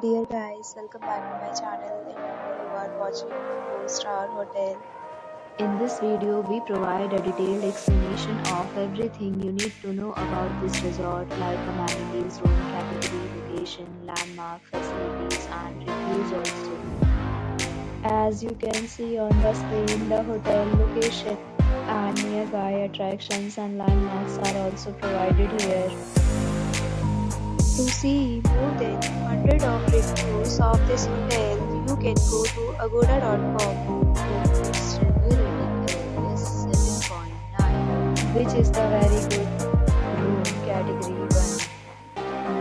Dear guys, welcome back to my channel. And now you are watching a 4-star hotel. In this video, we provide a detailed explanation of everything you need to know about this resort, like amenities, room category, location, landmark, facilities, and reviews also. As you can see on the screen, the hotel location and nearby attractions and landmarks are also provided here. To see more than 100 of reviews of this hotel, you can go to agoda.com. Its review rating is 7.9, which is the very good. Room category 1.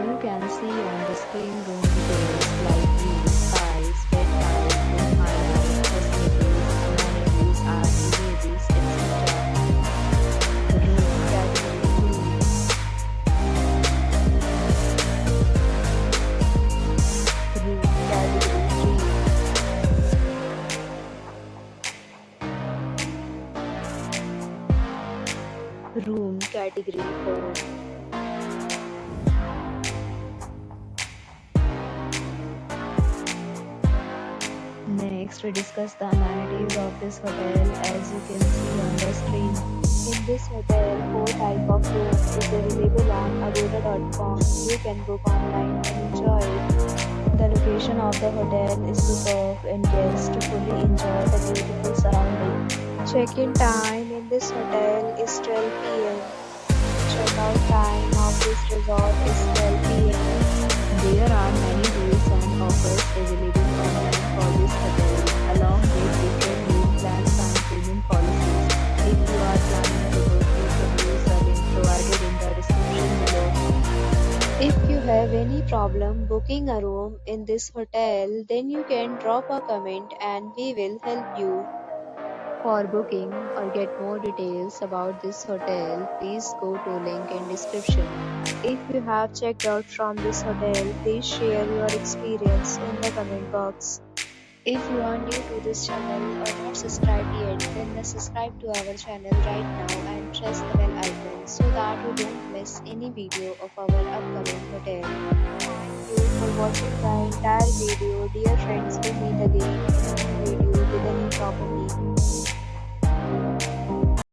You can see on the screen room details like view, size, bed type, room highlight, facilities, amenities, and beverages, etc. Room category 2. Room category 3. Room category 4. Next, we discuss the amenities of this hotel. As you can see on the screen, in this hotel, 4 type of room is available on agoda.com. You can book online and enjoy it. The location of the hotel is superb and guests to fully enjoy the beautiful surroundings. Check-in time in this hotel is 12 p.m. Check-out time of this resort is 12 p.m. There are many deals and offers available online for this hotel, along with different room plans and payment policies. If you are planning to book, you can use the link provided in the description below. If you have any problem booking a room in this hotel, then you can drop a comment and we will help you. For booking or get more details about this hotel, please go to link in description. If you have checked out from this hotel, please share your experience in the comment box. If you are new to this channel or not subscribed yet, then subscribe to our channel right now and press the bell icon so that you don't miss any video of our upcoming hotel. Thank you for watching the entire video. Dear friends, we meet again in a new video with a new property.